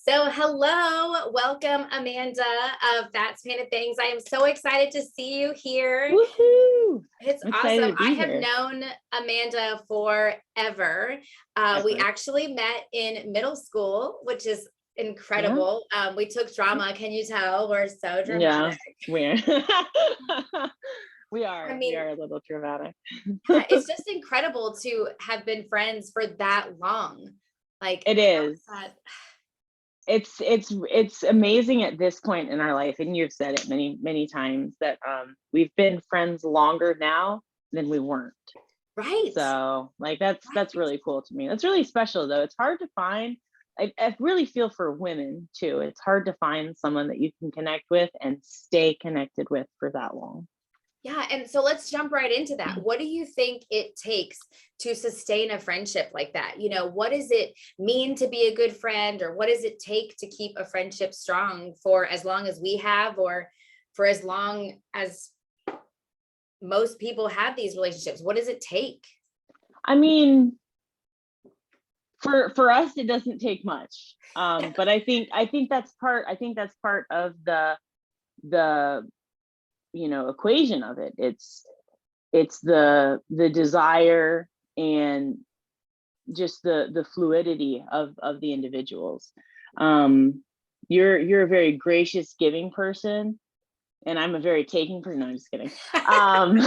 So hello, welcome Amanda of Fats Painted Thangs. I am so excited to see you here. Woohoo! It's I'm excited awesome. to I be have here. known Amanda forever. We Ever. actually met in middle school, which is Yeah. incredible. We took drama. Can you tell? We're so Yeah. dramatic. We're we I are. We mean, are a little dramatic. yeah, it's just incredible to have been friends for that long. Like, It how is. is that? It's amazing at this point in our life, and you've said it many, many times that we've been friends longer now than we weren't. Right. So like that's Right. really cool to me. That's really special though. It's hard to find. I really feel for women too. It's hard to find someone that you can connect with and stay connected with for that long. Yeah, and so let's jump right into that. What do you think it takes to sustain a friendship like that? What does it mean to be a good friend, or what does it take to keep a friendship strong for as long as we have, or for as long as most people have these relationships? What does it take? I mean, for us it doesn't take much. But I think that's part of the equation of it. It's the desire and just the fluidity of the individuals. Um you're a very gracious giving person, and I'm a very taking person. No, I'm just kidding. Um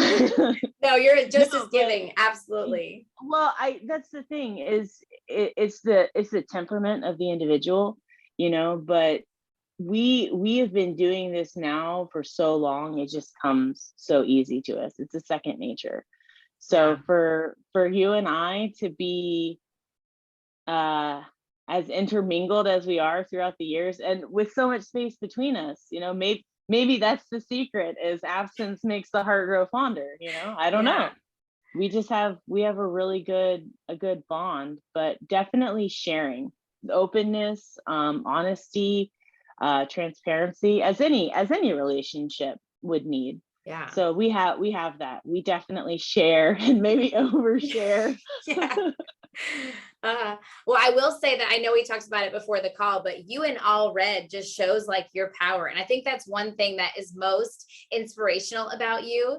No, you're just as no, but giving. Absolutely. well, I that's the thing is it's the temperament of the individual, but we have been doing this now for so long, it just comes so easy to us. It's a second nature. So Yeah. for you and I to be uh as intermingled as we are throughout the years, and with so much space between us, maybe that's the secret, is absence makes the heart grow fonder. I don't Yeah. know. We have a good bond, but definitely sharing, openness, honesty, transparency, as any relationship would need. Yeah. So we have that. We definitely share and maybe overshare. Yeah. Uh, well, I will say that I know we talked about it before the call, but you in all red just shows like your power. And I think that's one thing that is most inspirational about you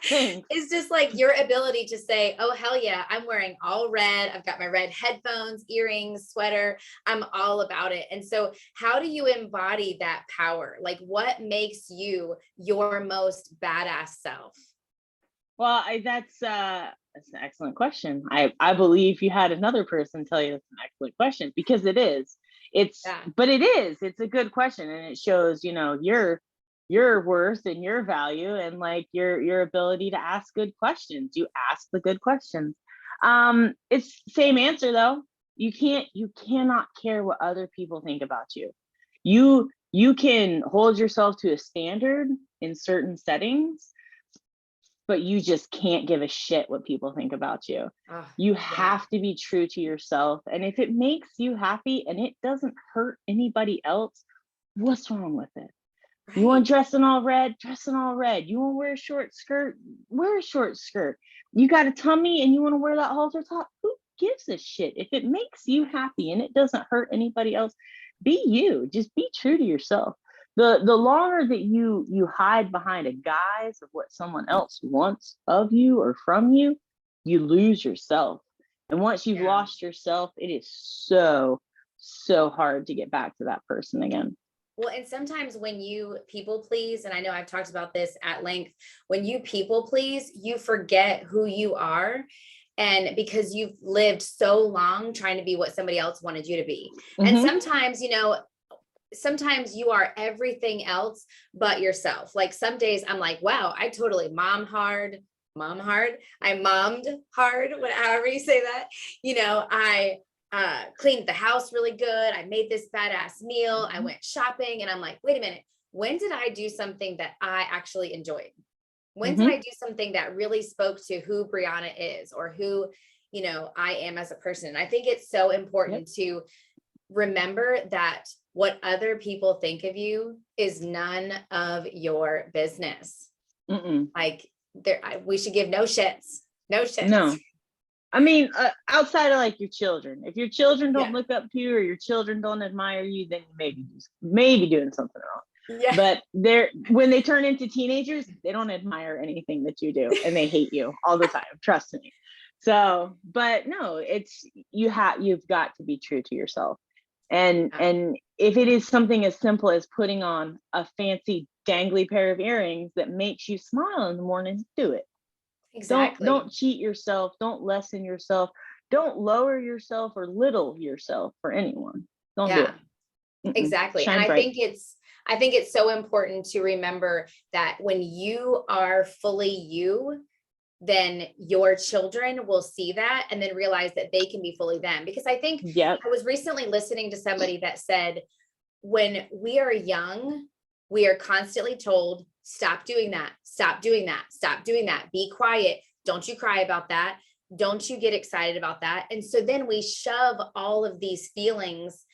Thanks. is just like your ability to say, oh, hell yeah, I'm wearing all red. I've got my red headphones, earrings, sweater. I'm all about it. And so, how do you embody that power? Like, what makes you your most badass self? Well, that's an excellent question. I believe you had another person tell you it's an excellent question, because it is. Yeah. It's a good question, and it shows, your worth and your value, and like your ability to ask good questions. You ask the good questions. It's same answer though. You cannot care what other people think about you. You can hold yourself to a standard in certain settings, but you just can't give a shit what people think about you. Oh, You yeah. have to be true to yourself. And if it makes you happy and it doesn't hurt anybody else, what's wrong with it? You want Right. to dress in all red? Dress in all red. You want to wear a short skirt? Wear a short skirt. You got a tummy and you want to wear that halter top? Who gives a shit? If it makes you happy and it doesn't hurt anybody else, be you. Just be true to yourself. The longer that you hide behind a guise of what someone else wants of you or from you, you lose yourself. And once you've Yeah. lost yourself, it is so hard to get back to that person again. Well, and sometimes when you people please, and I know I've talked about this at length, when you people please, you forget who you are. And because you've lived so long trying to be what somebody else wanted you to be. And Hmm. sometimes you are everything else but yourself. Like some days I'm like, wow, I totally mom hard. I mommed hard, however you say that. I cleaned the house really good. I made this badass meal. I went shopping, and I'm like, wait a minute. When did I do something that I actually enjoyed? When did I Hmm. do something that really spoke to who Brianna is, or who, I am as a person? And I think it's so Yep. important to remember that what other people think of you is none of your business. Mm-mm. Like we should give no shits, no shits. No, I mean, outside of like your children, if your children don't Yeah. look up to you or your children don't admire you, then you maybe doing something wrong. Yeah. But when they turn into teenagers, they don't admire anything that you do, and they hate you all the time. Trust me. So, but no, you've got to be true to yourself. And if it is something as simple as putting on a fancy dangly pair of earrings that makes you smile in the morning, do it. Exactly. Don't cheat yourself, don't lessen yourself, don't lower yourself or little yourself for anyone. Don't do Yeah. it. Mm-mm. Exactly. And Shine bright. I think it's so important to remember that when you are fully you, then your children will see that and then realize that they can be fully them. Because I think Yep. I was recently listening to somebody that said, when we are young, we are constantly told, stop doing that, stop doing that, stop doing that, be quiet, don't you cry about that, don't you get excited about that. And so then we shove all of these feelings,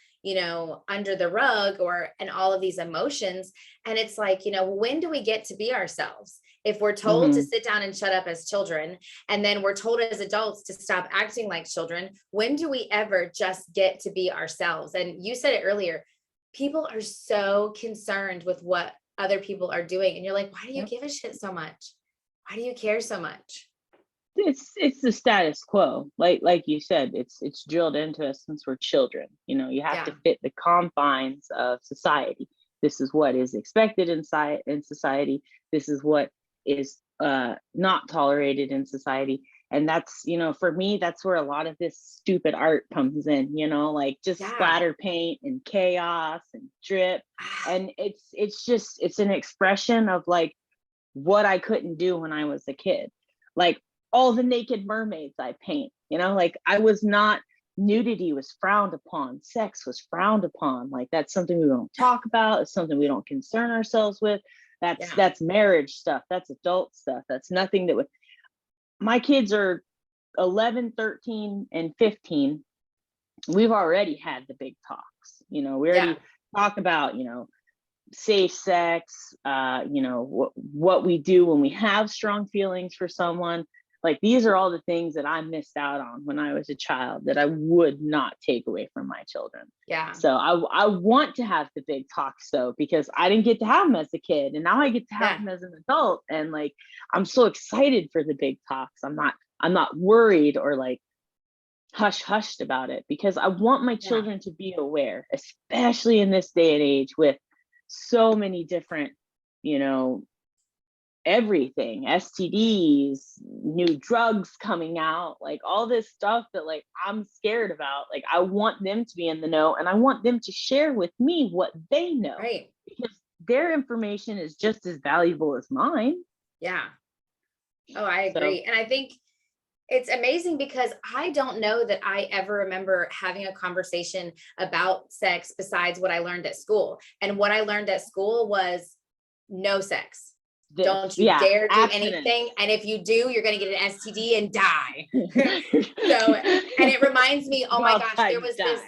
under the rug, and all of these emotions. And it's like, when do we get to be ourselves? If we're told to Mm-hmm. sit down and shut up as children, and then we're told as adults to stop acting like children, when do we ever just get to be ourselves? And you said it earlier, people are so concerned with what other people are doing. And you're like, why do you Yep. give a shit so much? Why do you care so much? It's the status quo. Like you said, it's drilled into us since we're children. You have Yeah. to fit the confines of society. This is what is expected in society. This is what is not tolerated in society. And that's, for me, that's where a lot of this stupid art comes in, like just Yeah. splatter paint and chaos and drip. And it's an expression of like what I couldn't do when I was a kid. Like all the naked mermaids I paint, like I was not, nudity was frowned upon, sex was frowned upon. Like that's something we don't talk about, it's something we don't concern ourselves with. That's marriage stuff, that's adult stuff. That's nothing that would, my kids are 11, 13, and 15. We've already had the big talks. We already talk about, safe sex, what we do when we have strong feelings for someone. Like these are all the things that I missed out on when I was a child that I would not take away from my children. Yeah. So I want to have the big talks though, because I didn't get to have them as a kid, and now I get to have them as an adult. And like, I'm so excited for the big talks. I'm not worried or like hushed about it, because I want my children to be aware, especially in this day and age with so many different, everything, STDs, new drugs coming out, like all this stuff that like I'm scared about. Like I want them to be in the know, and I want them to share with me what they know. Right. Because their information is just as valuable as mine. Yeah. Oh, I agree. And I think it's amazing because I don't know that I ever remember having a conversation about sex besides what I learned at school. And what I learned at school was no sex. Don't you dare do anything. And if you do, you're going to get an STD and die. So, and it reminds me, oh my gosh, there was this,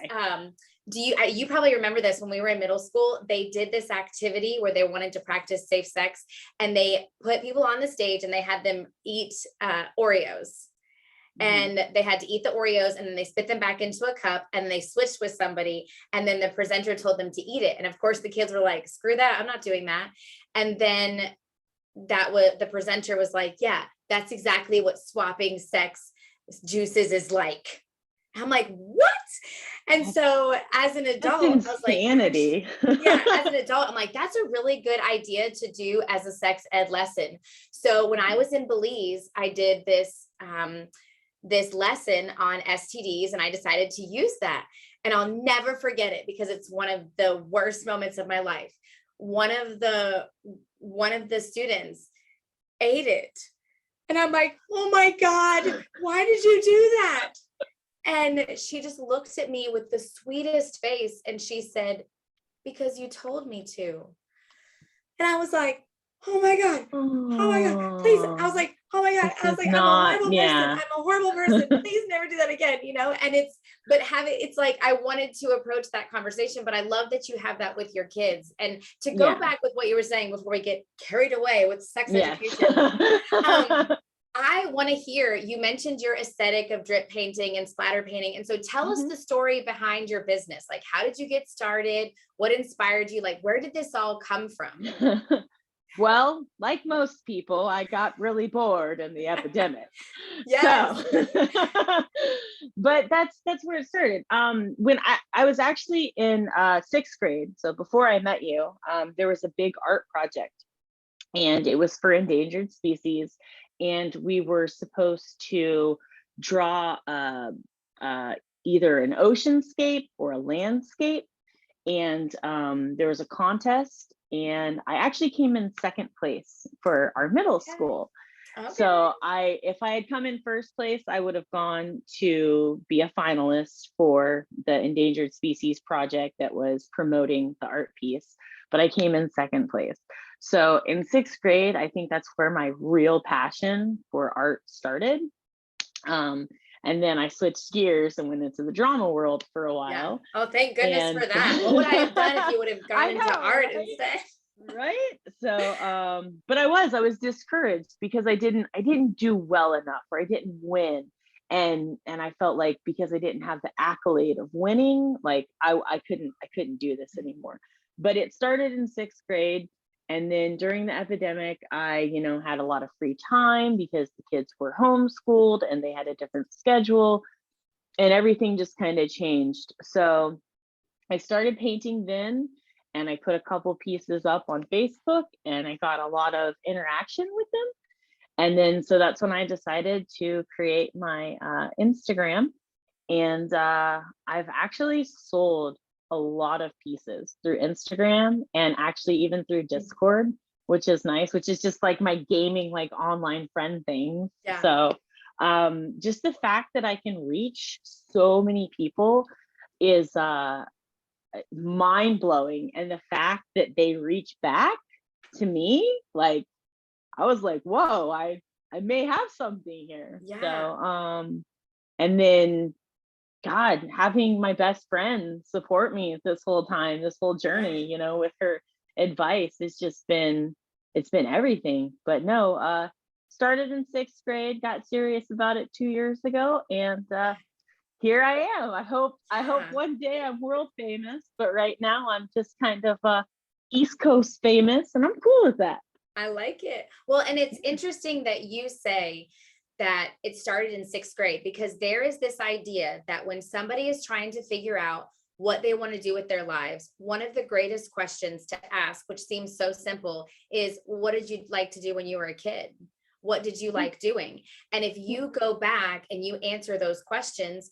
you probably remember this when we were in middle school, they did this activity where they wanted to practice safe sex, and they put people on the stage and they had them eat Oreos. And they had to eat the Oreos, and then they spit them back into a cup, and they switched with somebody. And then the presenter told them to eat it. And of course the kids were like, screw that, I'm not doing that. And then the presenter was like, yeah, that's exactly what swapping sex juices is like. I'm like, what? And so as an adult, I was like, insanity. as an adult, I'm like, that's a really good idea to do as a sex ed lesson. So when I was in Belize, I did this lesson on STDs, and I decided to use that. And I'll never forget it because it's one of the worst moments of my life. One of the students ate it. And I'm like, oh my God, why did you do that? And she just looks at me with the sweetest face, and she said, because you told me to. And I was like, oh my God, oh my God, please. I was like, oh my God. I was like, I'm a horrible person. I'm a horrible person. Please never do that again, And it's like, I wanted to approach that conversation, but I love that you have that with your kids. And to go back with what you were saying before we get carried away with sex education, I want to hear, you mentioned your aesthetic of drip painting and splatter painting. And so tell us Mhm. the story behind your business. Like, how did you get started? What inspired you? Like, where did this all come from? Well, like most people, I got really bored in the epidemic. Yes. So, but that's where it started. When I was actually in sixth grade, so before I met you, there was a big art project, and it was for endangered species, and we were supposed to draw uh, either an oceanscape or a landscape, and there was a contest, and I actually came in second place for our middle Okay. school. Okay. So if I had come in first place, I would have gone to be a finalist for the endangered species project that was promoting the art piece, but I came in second place. So in sixth grade, I think that's where my real passion for art started. Um, and then I switched gears and went into the drama world for a Yeah. while. Oh, thank goodness And for that. What would I have done if you would have gone I into know, art right? instead? Right. So but I was discouraged because I didn't do well enough, or I didn't win. And I felt like because I didn't have the accolade of winning, like I couldn't do this anymore. But it started in sixth grade, and then during the epidemic, I had a lot of free time because the kids were homeschooled and they had a different schedule, and everything just kind of changed. So I started painting then, and I put a couple pieces up on Facebook, and I got a lot of interaction with them. And then so that's when I decided to create my Instagram. And I've actually sold a lot of pieces through Instagram, and actually even through Discord, which is nice, which is just like my gaming, like online friend thing. Yeah. So just the fact that I can reach so many people is mind blowing. And the fact that they reach back to me, like, I was like, whoa, I may have something here. So Yeah. and then God, having my best friend support me this whole time, this whole Yeah. journey, with her advice, it's been everything. But no, started in sixth grade, got serious about it 2 years ago, and here I am. I hope Yeah. one day I'm world famous, but right now I'm just kind of East Coast famous, and I'm cool with that. I like it. Well, and it's interesting that you say that it started in sixth grade, because there is this idea that when somebody is trying to figure out what they want to do with their lives, one of the greatest questions to ask, which seems so simple, is what did you like to do when you were a kid? What did you Yeah, like doing? And if yeah, you go back and you answer those questions,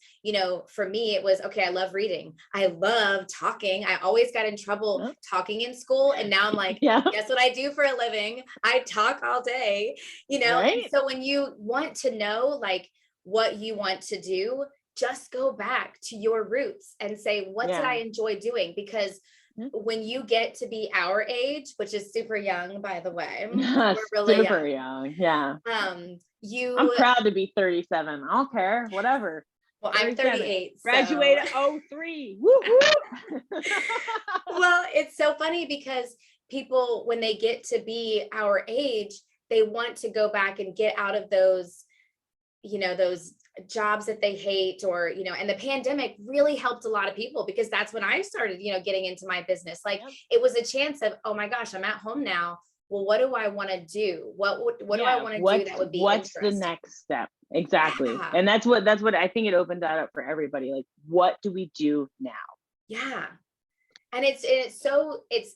for me, it was okay, I love reading. I love talking. I always got in trouble yeah, talking in school. And now I'm like, yeah, guess what I do for a living? I talk all day. And right? so when you want to know like what you want to do, just go back to your roots and say, what did I Yeah. enjoy doing? Because Yeah. when you get to be our age, which is super young, by the way, we're really Super young. young. Yeah. I'm You, proud to be 37. I don't care. Whatever. well, I'm 37. 38, so Graduated '03. Woo woo. well, it's so funny because people, when they get to be our age, they want to go back and get out of those jobs that they hate, and the pandemic really helped a lot of people, because that's when I started, getting into my business. Like, Yep. it was a chance of, oh my gosh, I'm at home now. Well, what do I want to do? What do I Yeah. want to do What's that would be what's the interesting? next step? Exactly. Yeah. And that's what I think it opened that up for everybody. Like, what do we do now? Yeah. And it's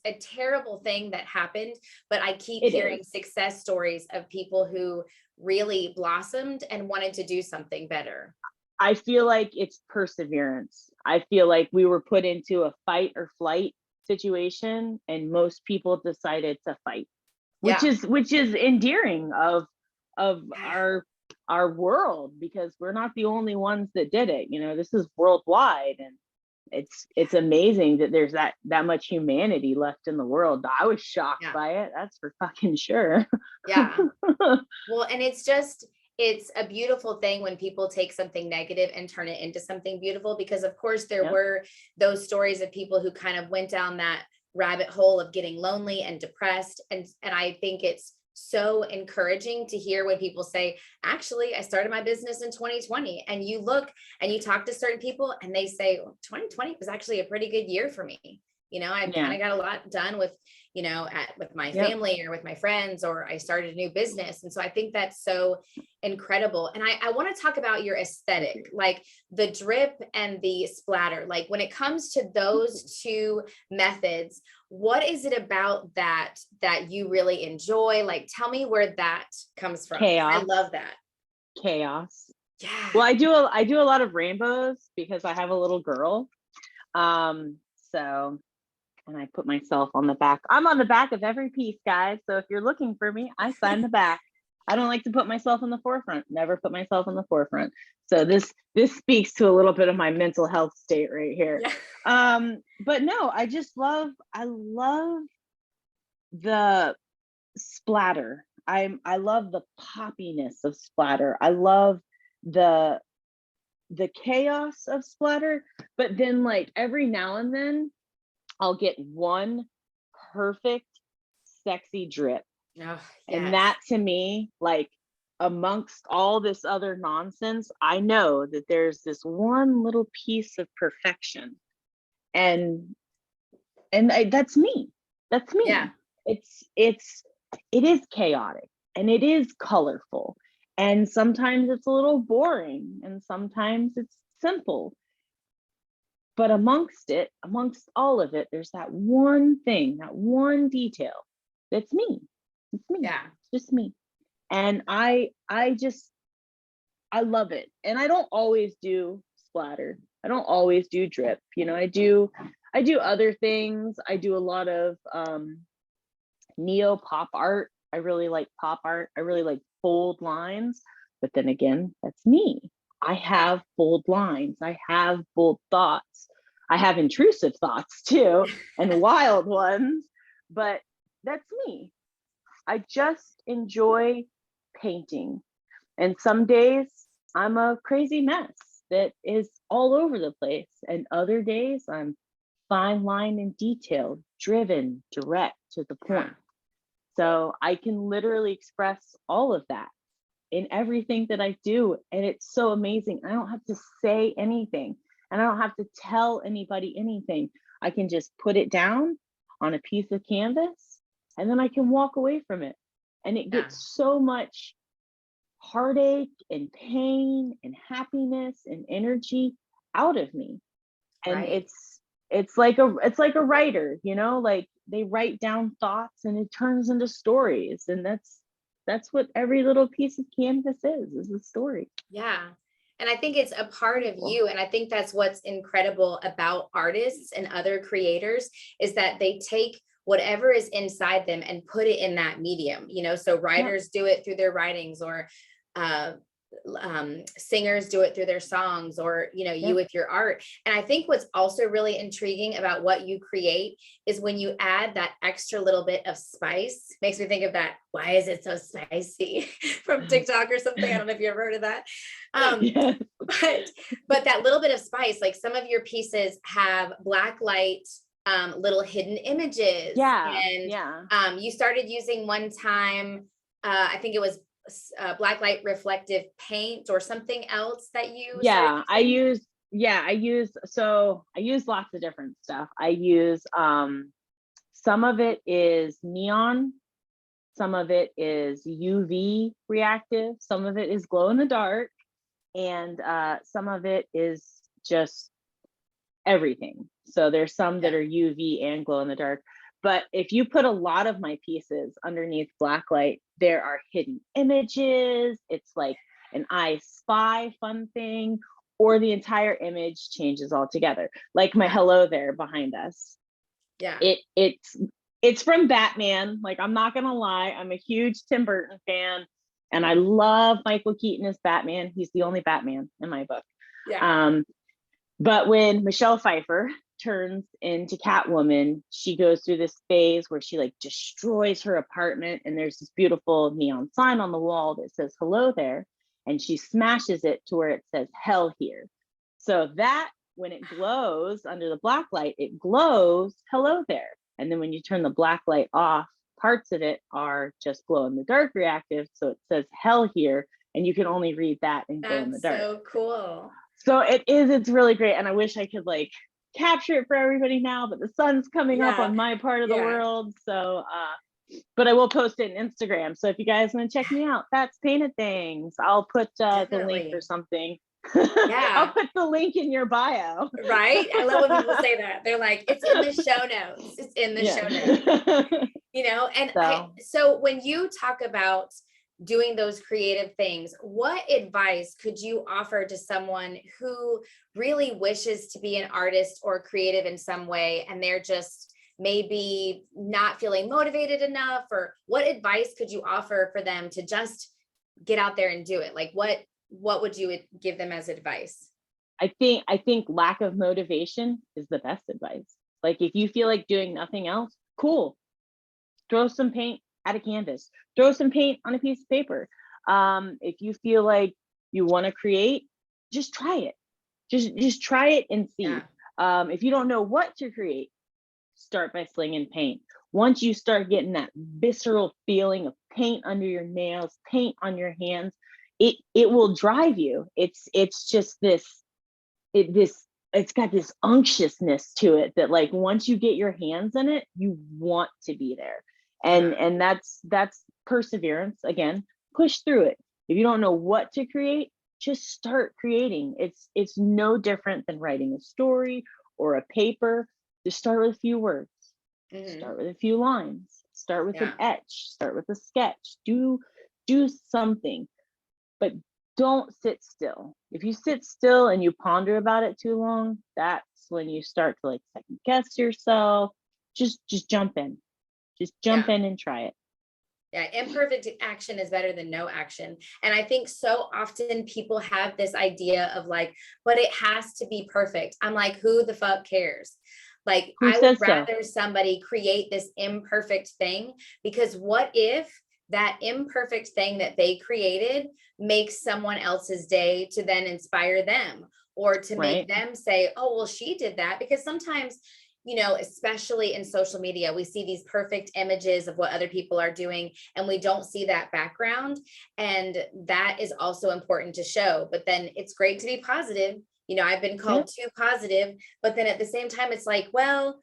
a terrible thing that happened, but I keep It hearing is. success stories of people who really blossomed and wanted to do something better. I feel like it's perseverance. I feel like we were put into a fight or flight situation, and most people decided to fight, which Yeah. is which is endearing of Yeah. our world, because we're not the only ones that did it. This is worldwide, and it's amazing that there's that much humanity left in the world. I was shocked Yeah. by it. That's for fucking sure. Yeah. Well, and it's a beautiful thing when people take something negative and turn it into something beautiful, because of course there Yep. were those stories of people who kind of went down that rabbit hole of getting lonely and depressed. And I think it's so encouraging to hear when people say, actually, I started my business in 2020. And you look and you talk to certain people and they say, well, 2020 was actually a pretty good year for me. I kind of got a lot done with, with my family or with my friends, or I started a new business. And so I think that's so incredible. And I want to talk about your aesthetic, like the drip and the splatter. Like when it comes to those two methods, what is it about that you really enjoy? Like, tell me where that comes from. Chaos. I love that. Chaos. Yeah. Well, I do a lot of rainbows because I have a little girl. So, and I put myself on the back. I'm on the back of every piece, guys. So if you're looking for me, I sign the back. I don't like to put myself in the forefront. Never put myself in the forefront. So this speaks to a little bit of my mental health state right here. Yeah. But no, I love the splatter. I love the poppiness of splatter. I love the chaos of splatter, but then like every now and then I'll get one perfect sexy drip. Oh, yes. And that to me, like amongst all this other nonsense, I know that there's this one little piece of perfection. And that's me. That's me. Yeah. It is chaotic and it is colorful. And sometimes it's a little boring and sometimes it's simple. But amongst all of it, there's that one thing, that one detail that's me. It's me. Yeah. It's just me. And I love it. And I don't always do splatter. I don't always do drip. I do other things. I do a lot of neo pop art. I really like pop art. I really like bold lines. But then again, that's me. I have bold lines. I have bold thoughts. I have intrusive thoughts too, and wild ones, but that's me. I just enjoy painting. And some days I'm a crazy mess that is all over the place. And other days I'm fine line and detailed, driven, direct to the point. So I can literally express all of that in everything that I do. And it's so amazing. I don't have to say anything and I don't have to tell anybody anything. I can just put it down on a piece of canvas and then I can walk away from it. And it gets so much heartache and pain and happiness and energy out of me. And it's like a writer, like they write down thoughts and it turns into stories. And that's what every little piece of canvas is a story. Yeah. And I think it's a part of you. And I think that's what's incredible about artists and other creators is that they take whatever is inside them and put it in that medium, so writers do it through their writings, or singers do it through their songs, or you with your art. And I think what's also really intriguing about what you create is when you add that extra little bit of spice. Makes me think of that "why is it so spicy" from TikTok or something. I don't know if you ever heard of that. But that little bit of spice, like some of your pieces have black light, little hidden images. You started using one time, I think it was black light reflective paint or something else that you I use lots of different stuff. I use some of it is neon, some of it is UV reactive, some of it is glow in the dark, and some of it is just everything. So there's some that are UV and glow in the dark. But if you put a lot of my pieces underneath black light, there are hidden images. It's like an I Spy fun thing, or the entire image changes altogether. Like my hello there behind us. Yeah. It's from Batman. Like, I'm not gonna lie, I'm a huge Tim Burton fan, and I love Michael Keaton as Batman. He's the only Batman in my book. But when Michelle Pfeiffer turns into Catwoman, she goes through this phase where she like destroys her apartment, and there's this beautiful neon sign on the wall that says hello there, and she smashes it to where it says hell here. So that when it glows under the black light, it glows hello there. And then when you turn the black light off, parts of it are just glow in the dark reactive. So it says hell here, and you can only read that in glow in the That's dark. so cool. So it's really great. And I wish I could like capture it for everybody now, but the sun's coming up on my part of the world. So, but I will post it in Instagram. So if you guys want to check me out, Fats Painted Thangs, I'll put the link or something. I'll put the link in your bio. Right? I love when people say that. They're like, it's in the show notes. It's in the show notes. You know, and so when you talk about doing those creative things, what advice could you offer to someone who really wishes to be an artist or creative in some way, and they're just maybe not feeling motivated enough? Or what advice could you offer for them to just get out there and do it? Like what would you give them as advice? I think lack of motivation is the best advice. Like if you feel like doing nothing else, cool. Throw some paint at a canvas. Throw some paint on a piece of paper. If you feel like you want to create, just try it. Just try it and see. If you don't know what to create, start by slinging paint. Once you start getting that visceral feeling of paint under your nails, paint on your hands, it will drive you. It's just it's got this unctuousness to it that like once you get your hands in it, you want to be there. And that's perseverance. Again, push through it. If you don't know what to create, just start creating. It's no different than writing a story or a paper. Just start with a few words. Start with a few lines. Start with an etch. Start with a sketch. Do something, but don't sit still. If you sit still and you ponder about it too long, that's when you start to like second guess yourself. Just jump in. Just jump in and try it. Yeah, imperfect action is better than no action. And I think so often people have this idea of like, but it has to be perfect. I'm like, who the fuck cares? Like, I would rather somebody create this imperfect thing, because what if that imperfect thing that they created makes someone else's day to then inspire them, or to make them say, oh, well, she did that. Because sometimes, you know, especially in social media, we see these perfect images of what other people are doing, and we don't see that background. And that is also important to show. But then it's great to be positive. You know, I've been called too positive, but then at the same time, it's like, well,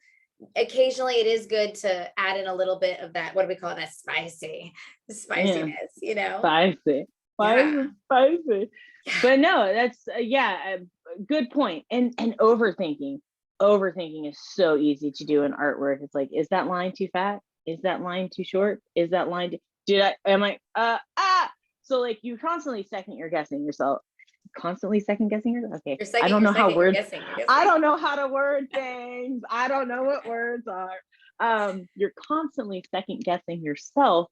occasionally it is good to add in a little bit of that, what do we call it, that spiciness, you know? Spicy. But no, that's a good point. And overthinking is so easy to do in artwork. It's like, is that line too fat? Is that line too short? Is that line so like you constantly second guessing yourself. Okay. I don't know how to word things. I don't know what words are. You're constantly second guessing yourself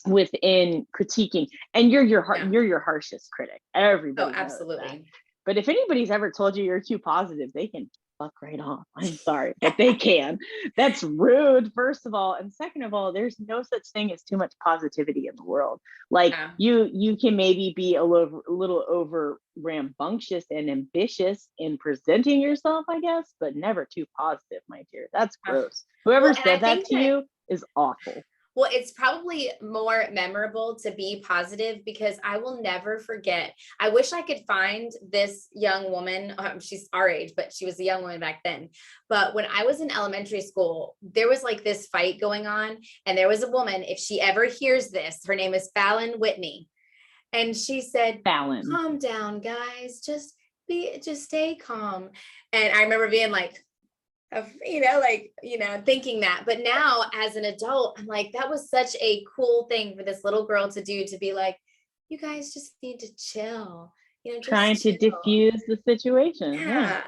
within critiquing, and you're your harshest critic. Everybody knows absolutely that. But if anybody's ever told you you're too positive, they can fuck right off. I'm sorry, but they can. That's rude, first of all. And second of all, there's no such thing as too much positivity in the world. Like you can maybe be a little over rambunctious and ambitious in presenting yourself, I guess, but never too positive, my dear. That's gross. Whoever said that to you is awful. Well, it's probably more memorable to be positive, because I will never forget. I wish I could find this young woman. She's our age, but she was a young woman back then. But when I was in elementary school, there was like this fight going on. And there was a woman, if she ever hears this, her name is Fallon Whitney. And she said, Fallon, calm down, guys. Just stay calm. And I remember being like, thinking that. But now as an adult, I'm like, that was such a cool thing for this little girl to do, to be like, you guys just need to chill, just trying to diffuse the situation. Yeah.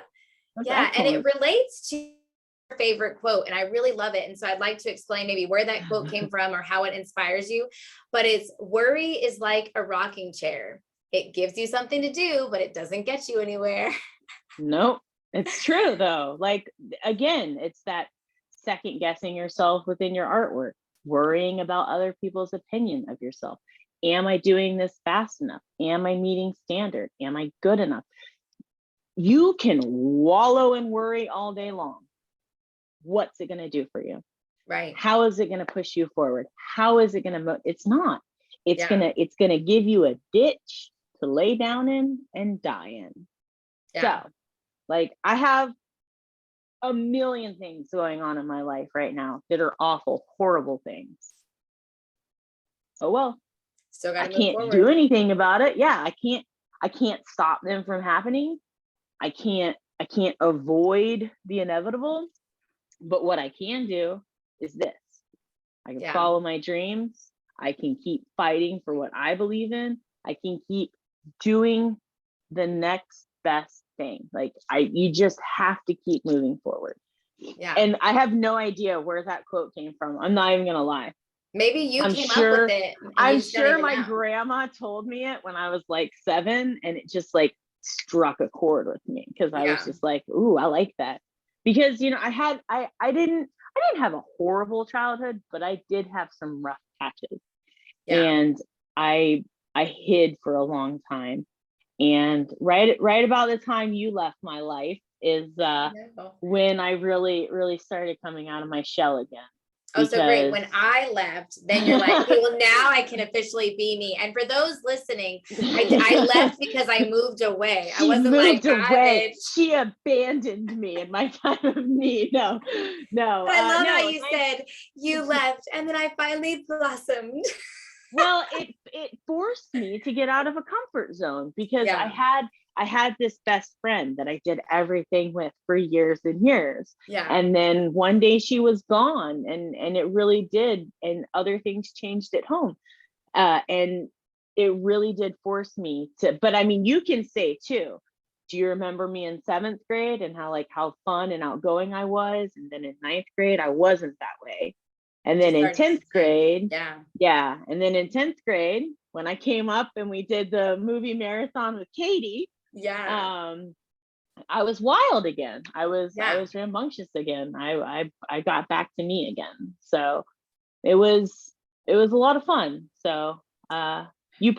And it relates to your favorite quote, and I really love it. And so I'd like to explain maybe where that quote came from or how it inspires you. But it's, worry is like a rocking chair. It gives you something to do, but it doesn't get you anywhere. Nope. It's true though. Like, again, it's that second guessing yourself within your artwork, worrying about other people's opinion of yourself. Am I doing this fast enough? Am I meeting standard? Am I good enough? You can wallow in worry all day long. What's it going to do for you? Right. How is it going to push you forward? How is it going to it's not. It's Yeah. going to give you a ditch to lay down in and die in. Yeah. So, like, I have a million things going on in my life right now that are awful, horrible things. Oh well, Still got I to move can't do forward. anything about it. Yeah, I can't stop them from happening. I can't avoid the inevitable, but what I can do is this. I can Yeah. follow my dreams. I can keep fighting for what I believe in. I can keep doing the next best thing. Like, you just have to keep moving forward. Yeah. And I have no idea where that quote came from. I'm not even gonna lie. Maybe you I'm came up with sure it and you just don't even my know. grandma told me it when I was like 7, and it just like struck a chord with me because I was Yeah. just like, ooh, I like that. Because I didn't have a horrible childhood, but I did have some rough patches. Yeah. And I hid for a long time. And right about the time you left my life is No. when I really started coming out of my shell again. Oh, so great. Because When I left, then you're like, okay, well, now I can officially be me. And for those listening, I left because I moved away. I she wasn't like, moved bye, away. bitch. She abandoned me in my time of need. No. But I love how No. you said you left and then I finally blossomed. Well, it forced me to get out of a comfort zone because Yeah. I had this best friend that I did everything with for years and years. Yeah. And then one day she was gone, and it really did, and other things changed at home. And it really did force me to, but I mean, you can say too, do you remember me in 7th grade and how fun and outgoing I was? And then in 9th grade, I wasn't that way. And then Just in started to 10th change. grade, Yeah. yeah. And then in 10th grade, when I came up and we did the movie marathon with Katie, Yeah. I was wild again. I was Yeah. rambunctious again. I got back to me again. So it was a lot of fun. So you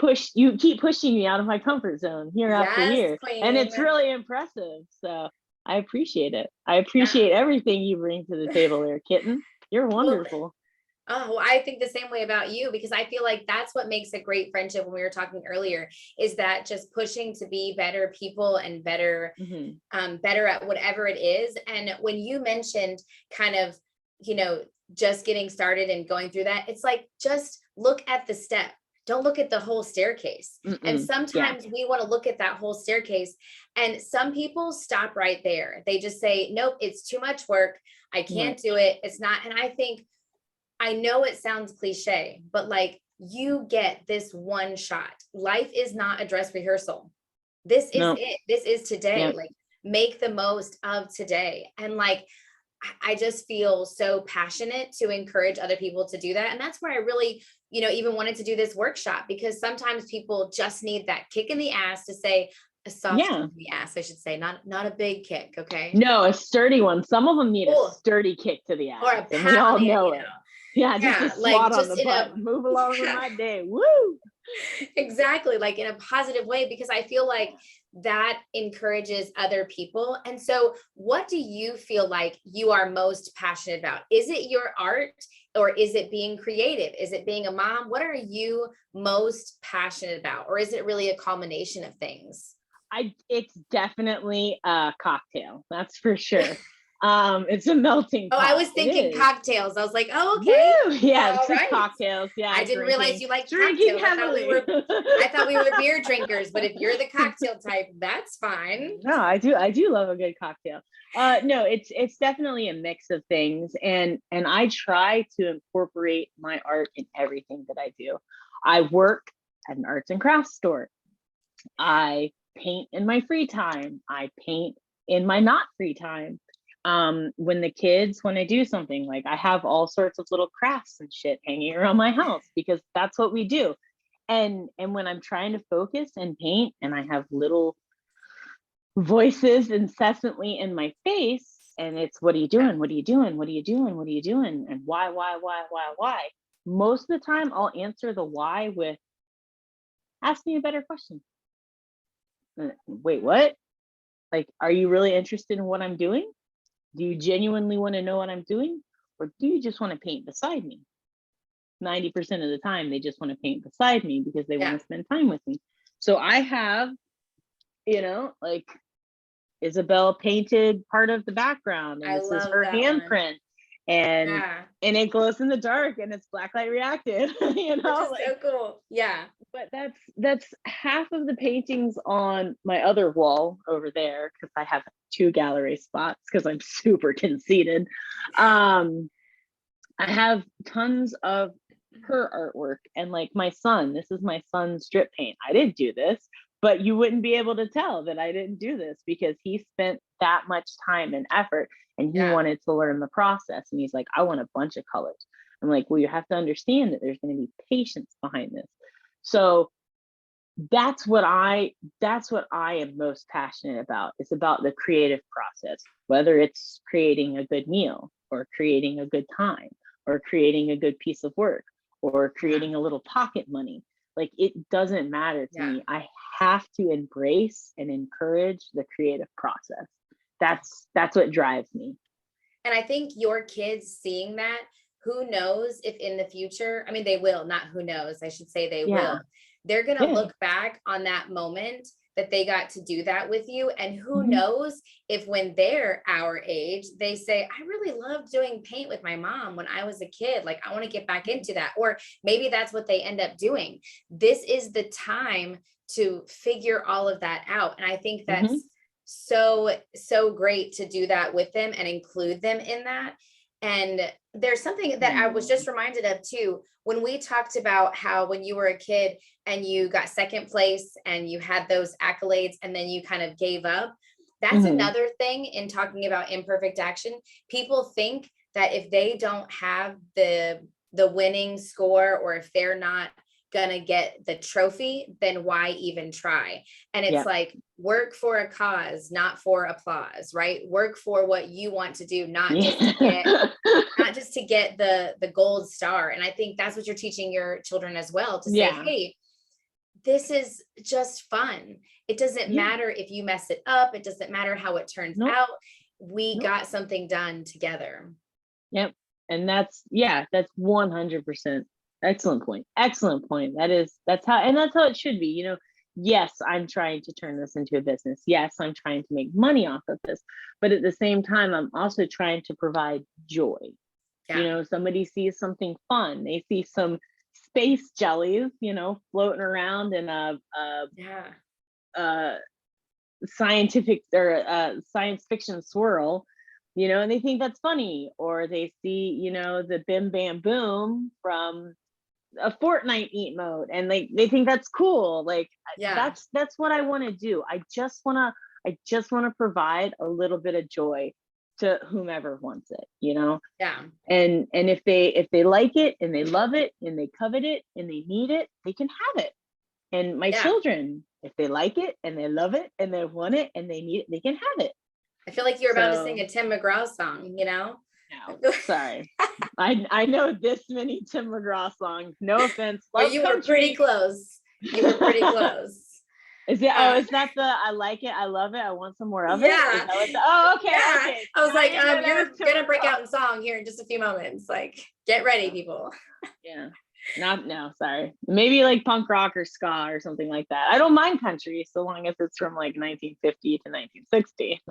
keep pushing me out of my comfort zone year after Yes, year. And queen. it's really impressive. So I appreciate it. I appreciate Yeah. everything you bring to the table there, kitten. You're Well, wonderful. oh, I think the same way about you because I feel like that's what makes a great friendship when we were talking earlier is that just pushing to be better people and better, better at whatever it is. And when you mentioned kind of, just getting started and going through that, it's like, just look at the step. Don't look at the whole staircase. And Yeah. sometimes we want to look at that whole staircase and some people stop right there. They just say, nope, it's too much work. I can't do it. It's not. And I think, I know it sounds cliche, but like you get this one shot. Life is not a dress rehearsal. This is No. it. This is today. Yep. Like make the most of today. And like, I just feel so passionate to encourage other people to do that. And that's where I really, even wanted to do this workshop because sometimes people just need that kick in the ass to say, a soft kick in the ass, I should say, not a big kick. Okay. No, a sturdy one. Some of them need a Cool. sturdy kick to the ass. Or a And we all pound, know it. Yeah, just a like swat on just the in a butt. Move along with my day. Woo! exactly, like in a positive way, because I feel like that encourages other people. And so what do you feel like you are most passionate about? Is it your art or is it being creative? Is it being a mom? What are you most passionate about? Or is it really a combination of things? It's definitely a cocktail. That's for sure. It's a melting Oh, I pot. was It thinking is. cocktails. I was like, oh, okay. Woo! Yeah, it's All just right. cocktails. Yeah, I didn't realize you liked drinking cocktails. heavily. I thought we were beer drinkers, but if you're the cocktail type, that's fine. No, I do love a good cocktail. No, it's definitely a mix of things, and I try to incorporate my art in everything that I do. I work at an arts and crafts store. I paint in my free time. I paint in my not free time. When I do something, like I have all sorts of little crafts and shit hanging around my house because that's what we do. And when I'm trying to focus and paint and I have little voices incessantly in my face, and it's, what are you doing? What are you doing? What are you doing? What are you doing? And why? Most of the time I'll answer the why with, ask me a better question. Wait, what? Like, are you really interested in what I'm doing? Do you genuinely want to know what I'm doing? or do you just want to paint beside me? 90% of the time, they just want to paint beside me because they want to spend time with me. So I have, like Isabel painted part of the background, and I this is love her that one. handprint, and Yeah. and it glows in the dark, and it's blacklight reactive, Which is like. so cool. Yeah. But that's half of the paintings on my other wall over there, because I have 2 gallery spots because I'm super conceited. I have tons of her artwork, and like my son, this is my son's drip paint. I didn't do this, but you wouldn't be able to tell that I didn't do this because he spent that much time and effort, and he Yeah. wanted to learn the process, and he's like, I want a bunch of colors. I'm like, well, you have to understand that there's going to be patience behind this. So that's what I am most passionate about. It's about the creative process, whether it's creating a good meal, or creating a good time, or creating a good piece of work, or creating a little pocket money. Like, it doesn't matter to me. I have to embrace and encourage the creative process. That's what drives me. And I think your kids seeing that, who knows if in the future, I mean, they will, not who knows, I should say they will. They're going to look back on that moment that they got to do that with you. And who knows if when they're our age, they say, I really loved doing paint with my mom when I was a kid. Like, I want to get back into that. Or maybe that's what they end up doing. This is the time to figure all of that out. And I think that's so great to do that with them and include them in that. And there's something that I was just reminded of too, when we talked about how when you were a kid and you got second place and you had those accolades and then you kind of gave up. That's another thing in talking about imperfect action. People think that if they don't have the winning score, or if they're not gonna get the trophy, then why even try? And it's like, work for a cause, not for applause, right? Work for what you want to do, not just to get the gold star. And I think that's what you're teaching your children as well, to say, hey, this is just fun. It doesn't matter if you mess it up. It doesn't matter how it turns out. We got something done together. Yep. And that's 100%. Excellent point. Excellent point. That's how it should be. Yes, I'm trying to turn this into a business. Yes, I'm trying to make money off of this. But at the same time, I'm also trying to provide joy. Somebody sees something fun. They see some space jellies, floating around in a scientific or science fiction swirl, and they think that's funny. Or they see, the bim bam boom from a Fortnite eat mode, and they think that's cool. Like, that's what I want to do. I just want to provide a little bit of joy to whomever wants it, and if they like it and they love it and they covet it and they need it, they can have it. And my children, if they like it and they love it and they want it and they need it, they can have it. I feel like you're about to sing a Tim McGraw song, No, sorry. I know this many Tim McGraw songs. No offense. But you were pretty close. You were pretty close. Is it? Is that the I like it, I love it, I want some more of it? Yeah. Okay. Okay. I was like, you're gonna break out in song here in just a few moments. Like, get ready, people. Yeah. Sorry. Maybe like punk rock or ska or something like that. I don't mind country so long as it's from like 1950 to 1960.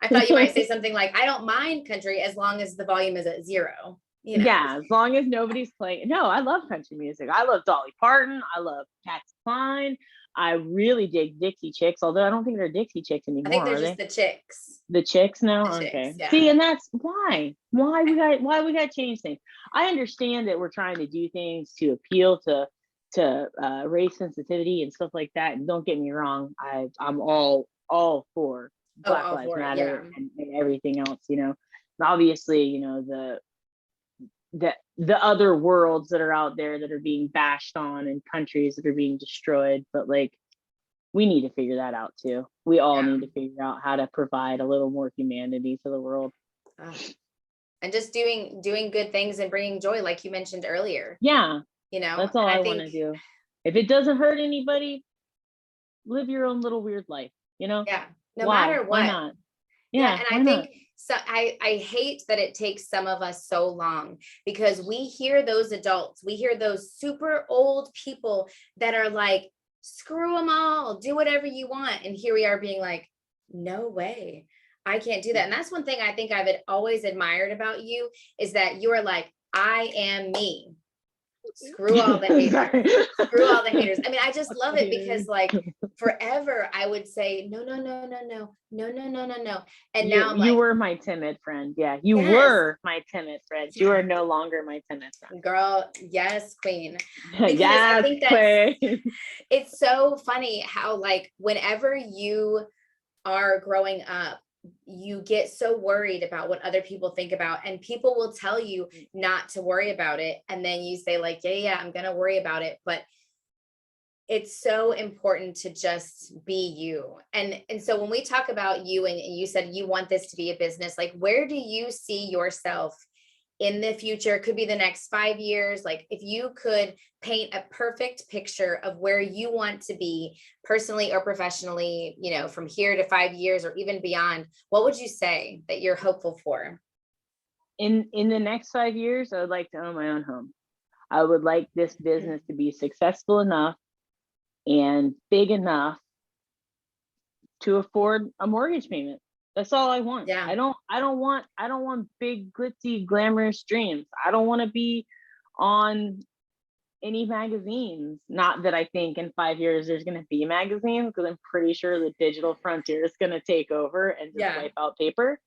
I thought you might say something like, I don't mind country as long as the volume is at 0. Yeah, as long as nobody's playing. No, I love country music. I love Dolly Parton. I love Patsy Cline. I really dig Dixie Chicks, although I don't think they're Dixie Chicks anymore. I think they're just the Chicks. The Chicks now? The okay. Chicks, yeah. See, and that's why we got to change things. I understand that we're trying to do things to appeal to race sensitivity and stuff like that. And don't get me wrong, I'm all for Black Lives Matter and everything else, Obviously, the other worlds that are out there that are being bashed on and countries that are being destroyed, but like, we need to figure that out too. We all need to figure out how to provide a little more humanity to the world. And just doing good things and bringing joy, like you mentioned earlier. That's all I want to do. If it doesn't hurt anybody, live your own little weird life, no matter what. Why not? Yeah. Yeah, And why I not? think so. I hate that it takes some of us so long, because we hear those adults, we hear those super old people that are like, screw them all, do whatever you want. And here we are being like, no way, I can't do that. And that's one thing I think I've always admired about you, is that you are like, I am me. Screw all the haters. Sorry. Screw all the haters. I mean, I just Fuck love the it, haters. because like forever I would say, no, no, no, no, no, no, no, no, no, no. And now You I'm you like, were my timid friend. Yeah, you yes, were my timid friend. You yeah, are no longer my timid girl, yes, queen. friend. Because I Yes, think queen. it's so funny how like whenever you are growing up, you get so worried about what other people think about, and people will tell you not to worry about it. And then you say like, yeah, yeah, I'm going to worry about it. But it's so important to just be you. And so when we talk about you, and you said you want this to be a business, like where do you see yourself in the future? It could be the next 5 years. Like if you could paint a perfect picture of where you want to be personally or professionally, from here to 5 years or even beyond, what would you say that you're hopeful for? In the next 5 years, I would like to own my own home. I would like this business to be successful enough and big enough to afford a mortgage payment. That's all I want. Yeah. I don't want big glitzy glamorous dreams. I don't want to be on any magazines. Not that I think in 5 years there's going to be magazines, because I'm pretty sure the digital frontier is going to take over and just Yeah. wipe out paper.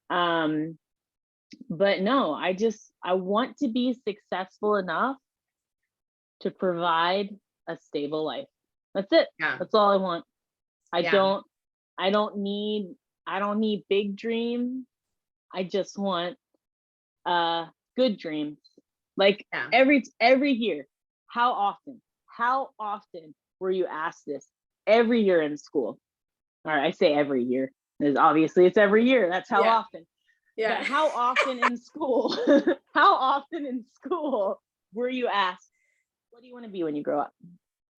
But no, I want to be successful enough to provide a stable life. That's it. Yeah. That's all I want. I Yeah. don't I don't need big dreams. I just want good dreams. Like Yeah. every year. How often were you asked this? Every year in school. All right, I say every year, because obviously it's every year. That's how Yeah. often. But Yeah. how often in school? How often in school were you asked, what do you want to be when you grow up?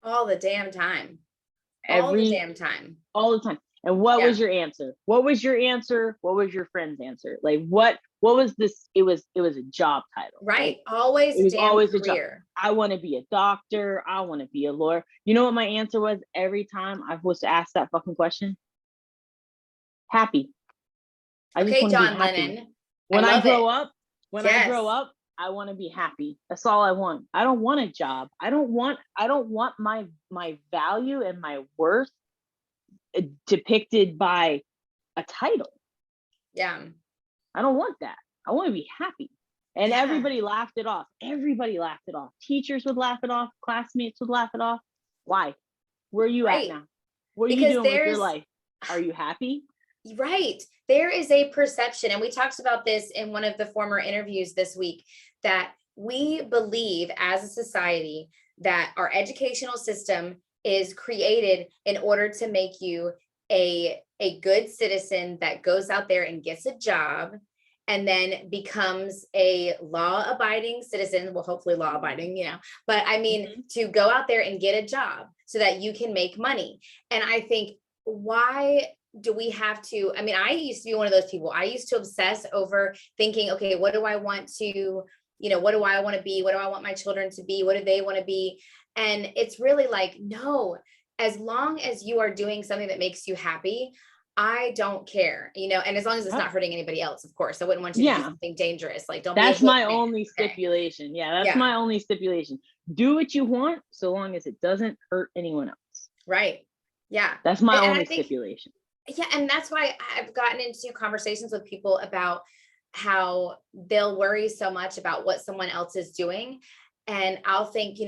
All the damn time. All the Every damn time. all the time. And what Yeah. was your answer? What was your answer? What was your friend's answer? Like what was this? It was a job title, Right. right? Always It was damn always a job. career. I want to be a doctor. I want to be a lawyer. You know what my answer was every time I was asked that fucking question? Happy. I just Okay, want to be John happy. Lennon. I When I love it. grow up, when I grow Yes. up, I want to be happy. That's all I want. I don't want a job. I don't want my value and my worth depicted by a title. Yeah. I don't want that. I want to be happy. And Yeah. everybody laughed it off. Everybody laughed it off. Teachers would laugh it off. Classmates would laugh it off. Why? Where are you at Right. now? What are you Because doing with your life? Are you happy? right. There is a perception, and we talked about this in one of the former interviews this week, that we believe as a society that our educational system is created in order to make you a good citizen that goes out there and gets a job and then becomes a law-abiding citizen. Well, hopefully law-abiding, but I mean, to go out there and get a job so that you can make money. And I think, why do we have to? I mean, I used to be one of those people. I used to obsess over thinking, okay, what do I want to, what do I want to be? What do I want my children to be? What do they want to be? And it's really like, no, as long as you are doing something that makes you happy, I don't care, and as long as it's not hurting anybody else, of course. I wouldn't want you to do Yeah. something dangerous. Like, don't be a That's my hitman. only Okay. stipulation. Yeah, that's Yeah. my only stipulation. Do what you want so long as it doesn't hurt anyone else. Right. Yeah. That's my And only I think, stipulation. yeah. And that's why I've gotten into conversations with people about how they'll worry so much about what someone else is doing. And I'll think,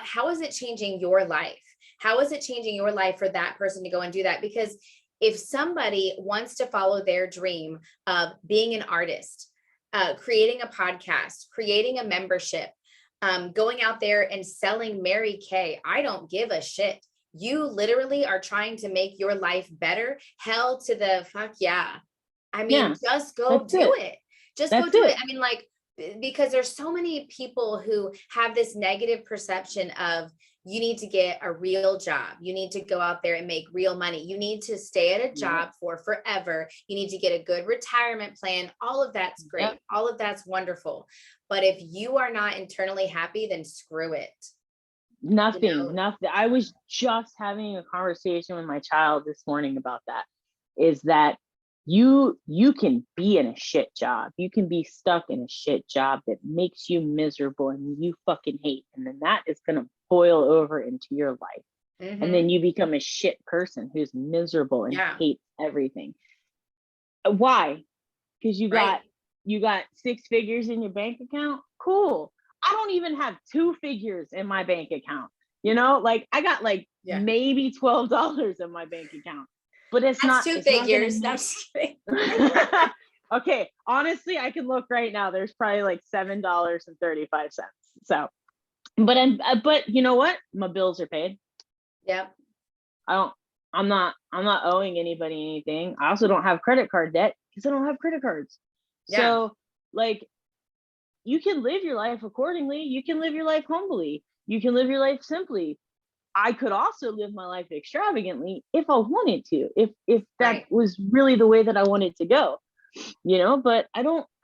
how is it changing your life? How is it changing your life for that person to go and do that? Because if somebody wants to follow their dream of being an artist, creating a podcast, creating a membership, going out there and selling Mary Kay, I don't give a shit. You literally are trying to make your life better. Hell to the fuck yeah. I mean, Yeah, just go that's do it. it. Just go That's do it. it. I mean, like, because there's so many people who have this negative perception of, you need to get a real job. You need to go out there and make real money. You need to stay at a job for forever. You need to get a good retirement plan. All of that's great. Yep. All of that's wonderful. But if you are not internally happy, then screw it. Nothing. I was just having a conversation with my child this morning about that, is that you can be in a shit job. You can be stuck in a shit job that makes you miserable and you fucking hate. And then that is going to boil over into your life. Mm-hmm. And then you become a shit person who's miserable and hates everything. Why? Because you got 6 figures in your bank account. Cool. I don't even have 2 figures in my bank account. You know, like I got like maybe $12 in my bank account, but that's not 2 figures. Not okay. Honestly, I can look right now. There's probably like $7.35. So, but you know what? My bills are paid. Yep. I'm not owing anybody anything. I also don't have credit card debt because I don't have credit cards. Yeah. So like, you can live your life accordingly. You can live your life humbly. You can live your life simply. I could also live my life extravagantly if I wanted to, if that was really the way that I wanted to go, you know, but I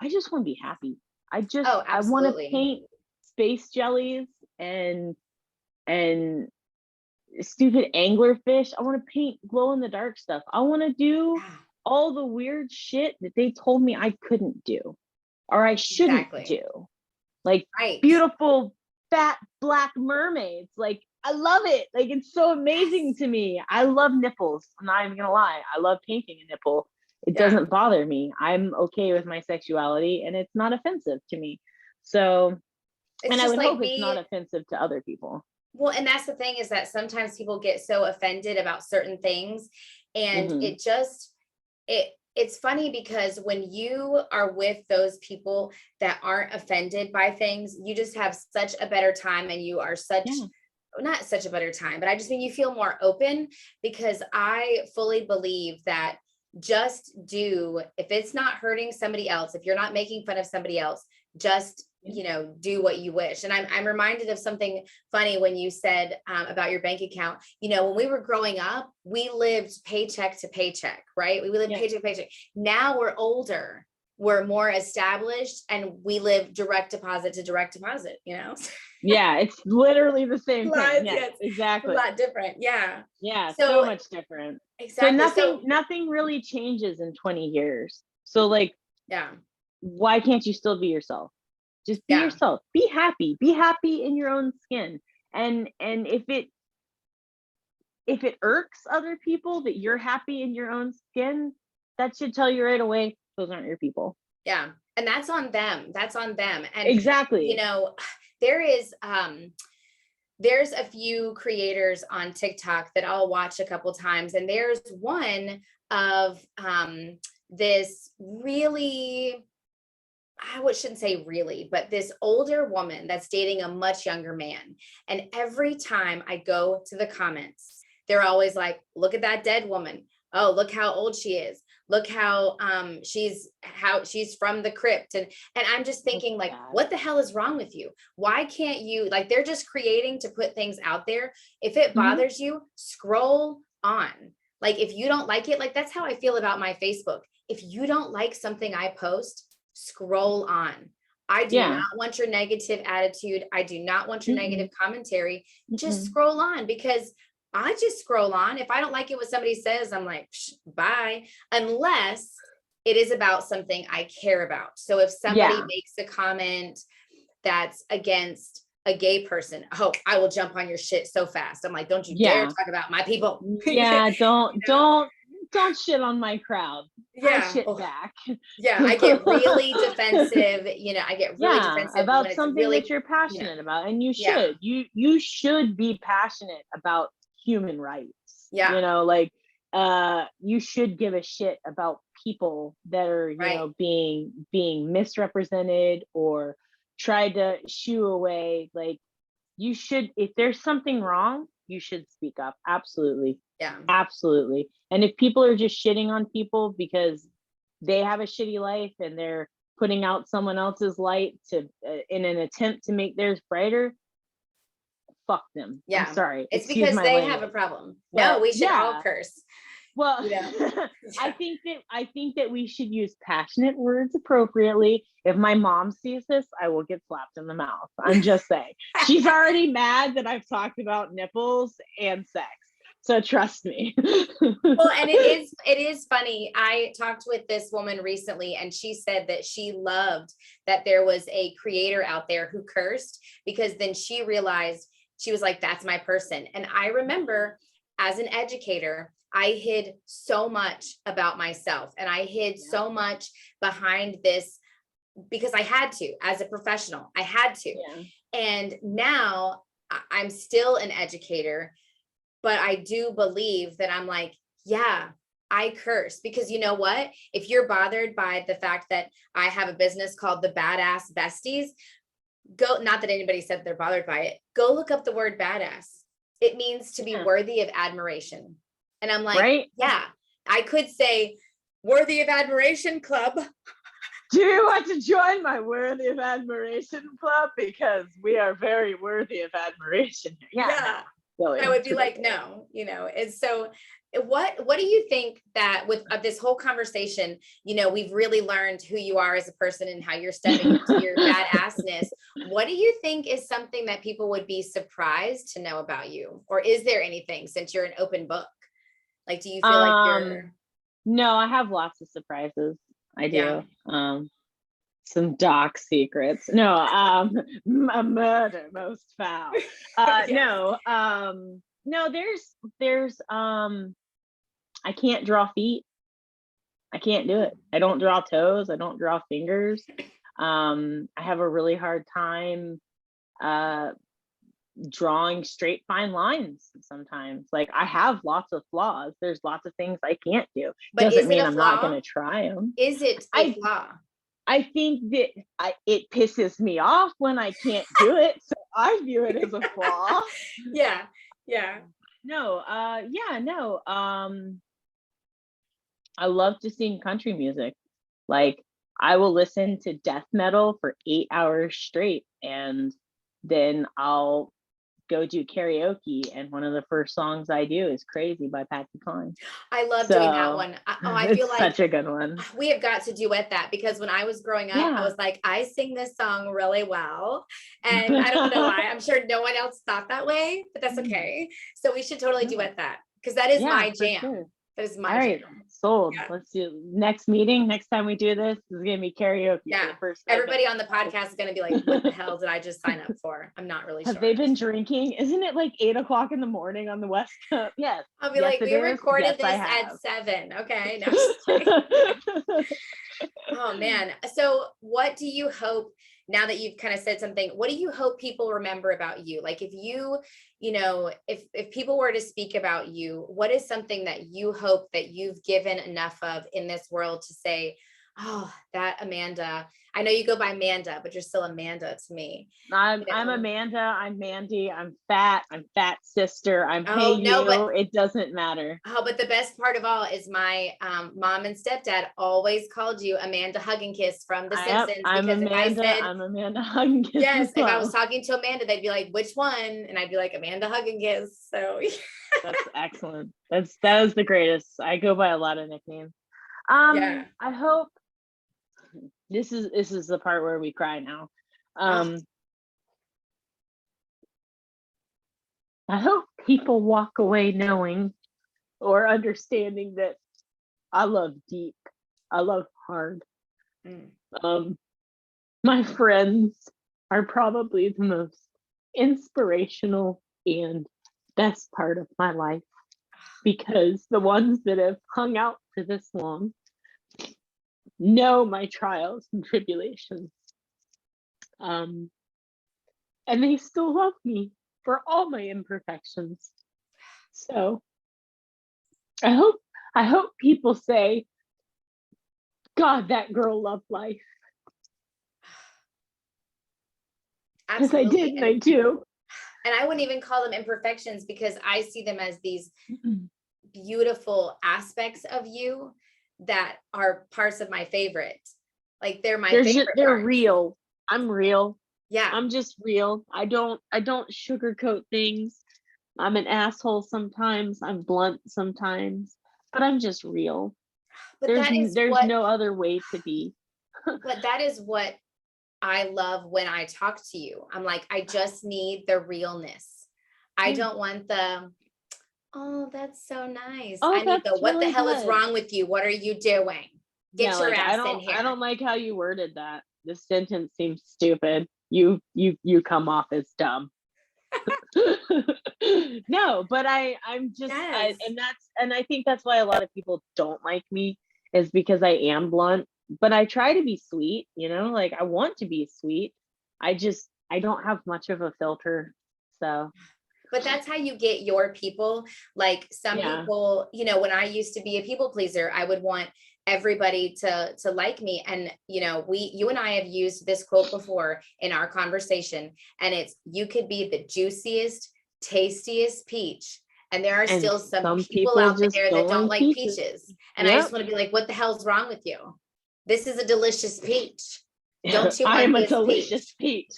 just want to be happy. I want to paint space jellies and stupid anglerfish. I want to paint glow in the dark stuff. I want to do all the weird shit that they told me I couldn't do or I shouldn't do. Like beautiful fat black mermaids. Like I love it. Like it's so amazing to me. I love nipples. I'm not even gonna lie. I love painting a nipple. It doesn't bother me. I'm okay with my sexuality and it's not offensive to me. So, and I would hope it's not offensive to other people. Well, and that's the thing, is that sometimes people get so offended about certain things, and it's funny because when you are with those people that aren't offended by things, you just have such a better time, and you are not such a better time, but I just mean you feel more open, because I fully believe that just if it's not hurting somebody else, if you're not making fun of somebody else, just do what you wish. And I'm reminded of something funny when you said about your bank account. When we were growing up, we lived paycheck to paycheck, right? We lived paycheck to paycheck. Now we're older, we're more established, and we live direct deposit to direct deposit, Yeah, it's literally the same thing. Yeah, exactly. A lot different. Yeah. So much different. Exactly. So nothing really changes in 20 years. So like, why can't you still be yourself? Just be yourself. Be happy in your own skin. And if it irks other people that you're happy in your own skin, that should tell you right away, those aren't your people. Yeah. And that's on them. And exactly. There's a few creators on TikTok that I'll watch a couple times. And there's one of this really, I shouldn't say really, but this older woman that's dating a much younger man. And every time I go to the comments, they're always like, look at that dead woman. Oh, look how old she is. Look how she's from the crypt. And I'm just thinking, like, what the hell is wrong with you? Why can't you, like, they're just creating to put things out there. If it bothers you, scroll on. Like, if you don't like it, like, that's how I feel about my Facebook. If you don't like something I post, scroll on. I do not want your negative attitude. I do not want your negative commentary. Just scroll on, because I just scroll on. If I don't like it what somebody says, I'm like, bye, unless it is about something I care about. So if somebody makes a comment that's against a gay person, I will jump on your shit so fast. I'm like, don't you dare talk about my people. Don't shit on my crowd. I shit back. I get really defensive. I get really defensive about something that you're passionate about, and you should. You should be passionate about human rights. You should give a shit about people that are being misrepresented or tried to shoo away. Like, you should, if there's something wrong, you should speak up. Absolutely. Absolutely. And if people are just shitting on people because they have a shitty life and they're putting out someone else's light to in an attempt to make theirs brighter, fuck them. Yeah. I'm sorry. It's Excuse because my they language. have a problem. But No, we should all yeah. curse. Well, You know? I think that we should use passionate words appropriately. If my mom sees this, I will get slapped in the mouth. I'm just saying. She's already mad that I've talked about nipples and sex. So trust me. Well, and it is funny. I talked with this woman recently, and she said that she loved that there was a creator out there who cursed, because then she realized, she was like, that's my person. And I remember as an educator, I hid so much about myself, and I hid so much behind this because I had to, as a professional, I had to. Yeah. And now I'm still an educator, but I do believe that I'm like, yeah, I curse, because you know what? If you're bothered by the fact that I have a business called the Badass Besties, go, not that anybody said they're bothered by it, go look up the word badass. It means to be worthy of admiration. And I'm like, right? Yeah, I could say worthy of admiration club. Do you want to join my worthy of admiration club? Because we are very worthy of admiration. Yeah. No, I would be like, no, and so what do you think that with this whole conversation, we've really learned who you are as a person and how you're stepping into your badassness. What do you think is something that people would be surprised to know about you? Or is there anything, since you're an open book? Like, do you feel like you're... No, I have lots of surprises. I do. Yeah. Some dark secrets. No, a murder most foul. No, there's I can't draw feet. I can't do it. I don't draw toes. I don't draw fingers. I have a really hard time drawing straight fine lines sometimes. Like, I have lots of flaws. There's lots of things I can't do. But doesn't is it mean a I'm flaw? not going to try them. Is it a flaw? I think that it pisses me off when I can't do it, so I view it as a flaw. Yeah. No, I love to sing country music. Like, I will listen to death metal for 8 hours straight, and then I'll go do karaoke, and one of the first songs I do is Crazy by Patsy Cline. I love doing that one. I feel like such a good one. We have got to duet that, because when I was growing up, I was like, I sing this song really well. And I don't know why. I'm sure no one else thought that way, but that's okay. So we should totally duet that, because that is my jam. Sure. That is my jam. Sold. Yeah. Let's do next meeting. Next time we do this is gonna be karaoke. Yeah. Everybody on the podcast is gonna be like, what the hell did I just sign up for? I'm not really sure. Have they been drinking? Isn't it like 8 o'clock in the morning on the West Coast? Yes. I'll be like, we recorded this at 7. Okay. No, oh man. So what do you hope, now that you've kind of said something, what do you hope people remember about you? Like, if you, if people were to speak about you, what is something that you hope that you've given enough of in this world to say, oh, that Amanda, I know you go by Manda, but you're still Amanda to me. I'm Amanda, I'm Mandy, I'm fat sister, I'm it doesn't matter. Oh, but the best part of all is my mom and stepdad always called you Amanda Hug and Kiss from The Simpsons. I'm Amanda Hug and Kiss. Yes, if I was talking to Amanda, they'd be like, which one? And I'd be like, Amanda Hug and Kiss. So that's excellent. That is the greatest. I go by a lot of nicknames. I hope this is the part where we cry now. I hope people walk away knowing or understanding that I love deep. I love hard. My friends are probably the most inspirational and best part of my life, because the ones that have hung out for this long know my trials and tribulations. And they still love me for all my imperfections. So I hope people say, God, that girl loved life. Because I did, and I do. And I wouldn't even call them imperfections, because I see them as these beautiful aspects of you that are parts of my favorite. Like they're my favorite they're parts. real. I'm real. Yeah. I'm just real. I don't sugarcoat things. I'm an asshole sometimes. I'm blunt sometimes, but I'm just real. But There's no other way to be. but that is what I love when I talk to you. I'm like, I just need the realness. I Yeah. don't want the, oh, that's so nice. Oh, I need the, that's what the really hell is good. wrong with you? What are you doing? Yeah, Get your like ass in here. I don't like how you worded that. This sentence seems stupid. You come off as dumb. No, but I'm just Yes. and I think that's why a lot of people don't like me, is because I am blunt, but I try to be sweet, like I want to be sweet. I don't have much of a filter. So But that's how you get your people. Like some yeah. people, when I used to be a people pleaser, I would want everybody to like me. And you and I have used this quote before in our conversation, and it's, you could be the juiciest, tastiest peach, and there are And still some some people people out just there that don't don't like like peaches. peaches. And I Yep. just want to be like, what the hell's wrong with you? This is a delicious peach. Don't you I want am a this delicious peach.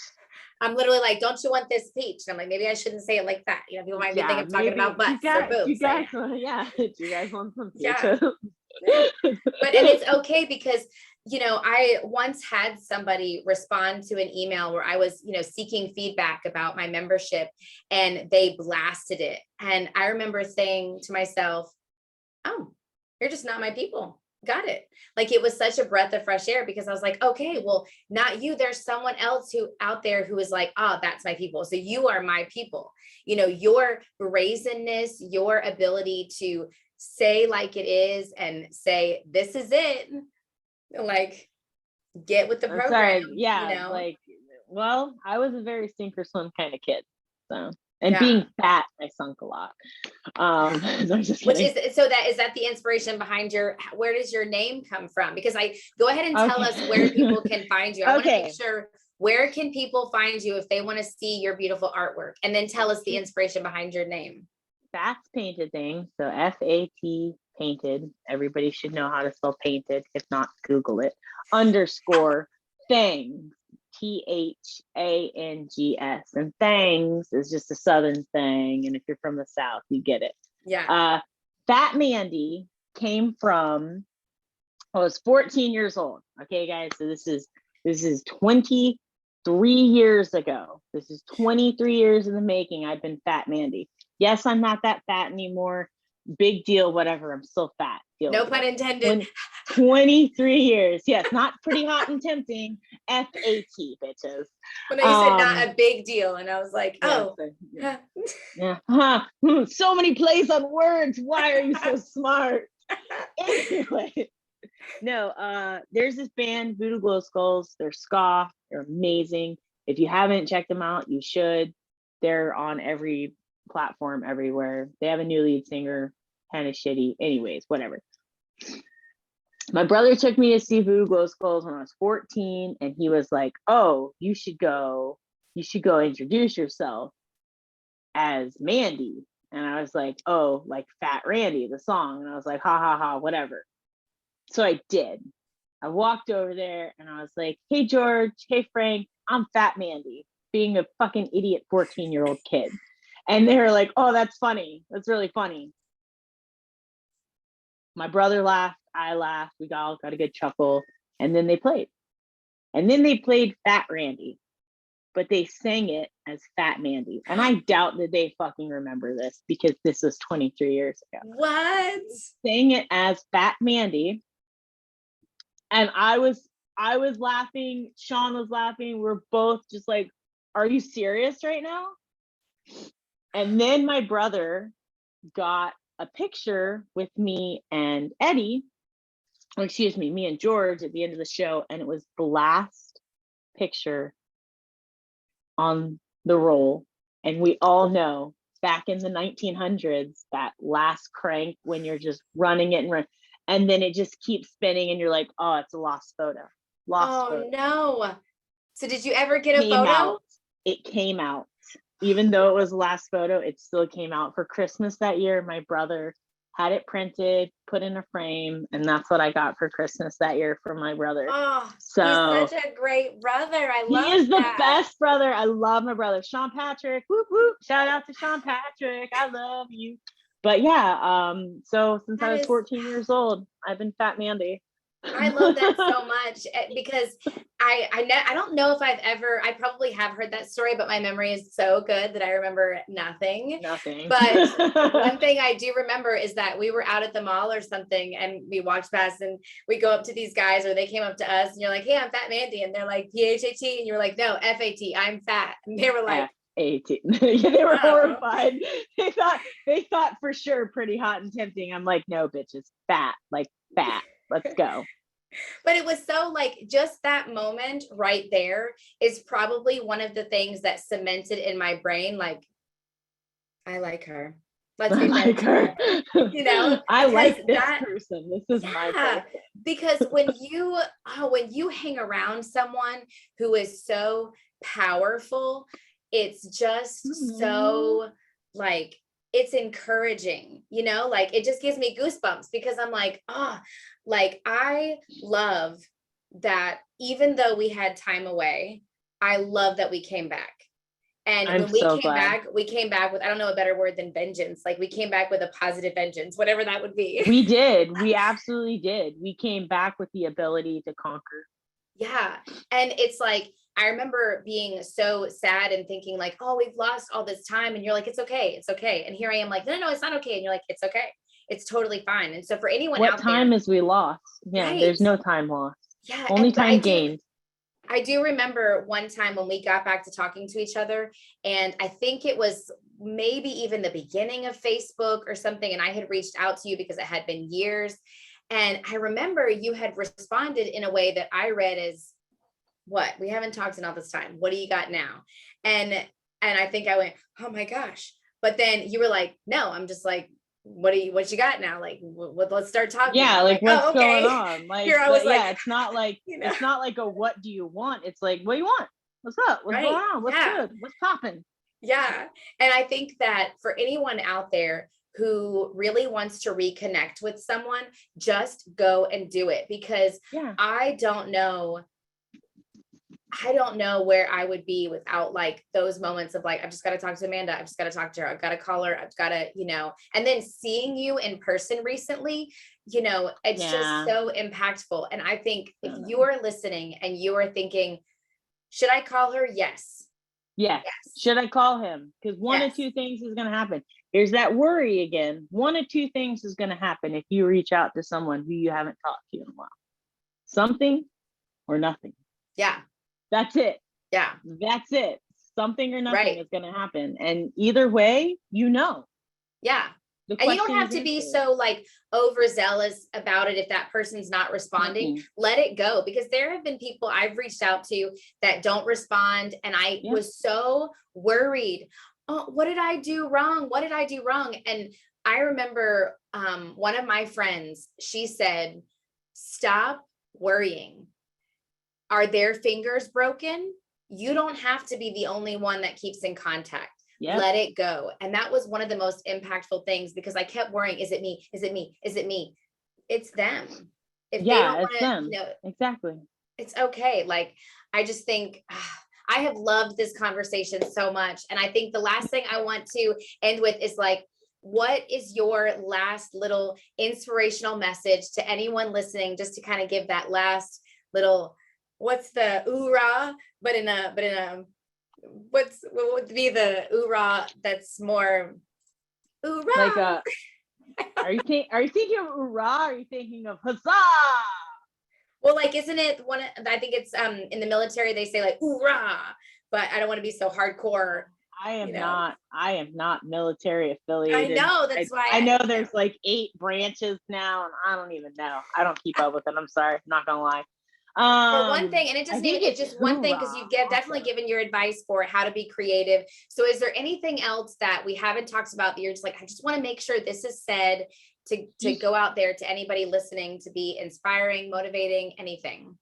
I'm literally like, don't you want this peach? And I'm like, maybe I shouldn't say it like that. People might think Yeah, I'm talking maybe about butts or boobs right now. yeah, do you guys want some Yeah. peaches? Yeah. And it's okay because, I once had somebody respond to an email where I was, seeking feedback about my membership, and they blasted it. And I remember saying to myself, oh, you're just not my people. Got it. Like it was such a breath of fresh air, because I was like, okay, well, not you. There's someone else who out there who is like, oh, that's my people. So you are my people. Your brazenness, your ability to say like it is and say, this is it. Like, get with the program, Sorry, yeah, like, well, I was a very sink or swim kind of kid. So, and Yeah. being fat, I sunk a lot. I'm just kidding. Is that the inspiration behind where does your name come from? Because go ahead and tell us where people can find you. I want to make sure, where can people find you if they want to see your beautiful artwork? And then tell us the inspiration behind your name. Fats Painted Thangs. So FAT painted. Everybody should know how to spell painted. If not, Google it. _ Thangs. THANGS. And thangs is just a Southern thing. And if you're from the South, you get it. Yeah. Fat Mandy came from, I was 14 years old. Okay, guys. So this is 23 years ago. This is 23 years in the making. I've been Fat Mandy. Yes, I'm not that fat anymore. Big deal, whatever. I'm still fat. No pun intended. 23 years. Yes, not pretty hot and tempting. FAT, bitches. When you said not a big deal, and I was like, oh. Yeah. So many plays on words. Why are you so smart? Anyway. No, there's this band, Voodoo Glow Skulls. They're ska. They're amazing. If you haven't checked them out, you should. They're on every platform everywhere. They have a new lead singer, kind of shitty. Anyways, whatever. My brother took me to see Voodoo Glow Skulls when I was 14, and he was like, oh, you should go introduce yourself as Mandy. And I was like, oh, like Fat Randy, the song. And I was like, ha ha ha, whatever. So I did. I walked over there and I was like, hey, George, hey, Frank, I'm Fat Mandy, being a fucking idiot 14-year-old kid. And they were like, oh, that's funny. That's really funny. My brother laughed. I laughed. We all got a good chuckle. And then they played. And then they played Fat Randy, but they sang it as Fat Mandy. And I doubt that they fucking remember this, because this was 23 years ago. What? Sang it as Fat Mandy. And I was laughing. Sean was laughing. We're both just like, are you serious right now? And then my brother got a picture with me and Eddie, or excuse me, me and George at the end of the show. And it was the last picture on the roll. And we all know back in the 1900s, that last crank when you're just running it and run, and then it just keeps spinning and you're like, oh, it's a lost photo. Photo. No. So did you ever get a photo? It came out. Even though it was the last photo, it still came out for Christmas that year. My brother had it printed, put in a frame, and that's what I got for Christmas that year from my brother. Oh, he's So such a great brother. I he love is the that. best brother. I love my brother. Sean Patrick. Whoop whoop. Shout out to Sean Patrick. I love you. But yeah, so since I That was is 14 years old, I've been Fat Mandy. I love that so much because I don't know if I probably have heard that story, but my memory is so good that I remember nothing. Nothing. But one thing I do remember is that we were out at the mall or something and we walked past and we go up to these guys or they came up to us and you're like, hey, I'm Fat Mandy. And they're like, PHAT. And you're like, no, FAT, I'm fat. And they were like, 18. Yeah, they were oh. horrified. They thought for sure pretty hot and tempting. I'm like, no, bitches, fat, like fat. Let's go. But it was so like just that moment right there is probably one of the things that cemented in my brain, like, I like her. Let's be friends. Her. You know, I like this that person. This is my person. because when you hang around someone who is so powerful, it's just so like it's encouraging, you know, like it just gives me goosebumps because I'm like, oh, like I love that even though we had time away, I love that we came back. And I'm when we so came glad. back, we came back with, I don't know a better word than vengeance. Like we came back with a positive vengeance, whatever that would be. We did. We absolutely did. We came back with the ability to conquer. Yeah. And it's like, I remember being so sad and thinking like, oh, we've lost all this time. And you're like, it's okay. It's okay. And here I am like, no, it's not okay. And you're like, it's okay. It's totally fine. And so for anyone what out time there, is we lost? Yeah, right. There's no time lost. Yeah. Only time gained. I do remember one time when we got back to talking to each other, and I think it was maybe even the beginning of Facebook or something. And I had reached out to you because it had been years. And I remember you had responded in a way that I read as, what? We haven't talked in all this time. What do you got now? And I think I went, oh my gosh. But then you were like, no, I'm just like, what you got now? Like, let's start talking. Yeah, like what's going on? Like, here I was like, yeah, it's not like it's not like a what do you want? It's like, what do you want? What's up? What's going on? What's good? What's popping? Yeah. And I think that for anyone out there who really wants to reconnect with someone, just go and do it because I don't know where I would be without like those moments of like, I've just got to talk to Amanda. I've just got to talk to her. I've got to call her. I've got to, and then seeing you in person recently, it's just so impactful. And I think if you are listening and you are thinking, should I call her? Yes. Should I call him? Because one of two things is going to happen. Here's that worry again. One of two things is going to happen if you reach out to someone who you haven't talked to in a while. Something or nothing. Yeah. That's it. Yeah. That's it. Something or nothing is going to happen. And either way, Yeah. And you don't have to be so like overzealous about it. If that person's not responding, let it go, because there have been people I've reached out to that don't respond. And I was so worried. Oh, what did I do wrong? What did I do wrong? And I remember one of my friends, she said, stop worrying. Are their fingers broken? You don't have to be the only one that keeps in contact. Let it go. And that was one of the most impactful things, because I kept worrying, is it me? Is it me? Is it me? It's them. If they don't want to, exactly. It's okay. Like, I just think I have loved this conversation so much. And I think the last thing I want to end with is like, what is your last little inspirational message to anyone listening, just to kind of give that last little, what's the oorah, but in a what would be the oorah that's more oorah? Like are you thinking of oorah? Are you thinking of huzzah? Well, like, isn't it one? I think it's in the military they say like oorah, but I don't want to be so hardcore. I am not military affiliated. I know, that's why I know there's like 8 branches now, and I don't even know. I don't keep up with it. I'm sorry, I'm not gonna lie. For one thing, and it's just one thing, because you've definitely given your advice for how to be creative. So is there anything else that we haven't talked about that you're just like, I just want to make sure this is said to go out there to anybody listening, to be inspiring, motivating, anything?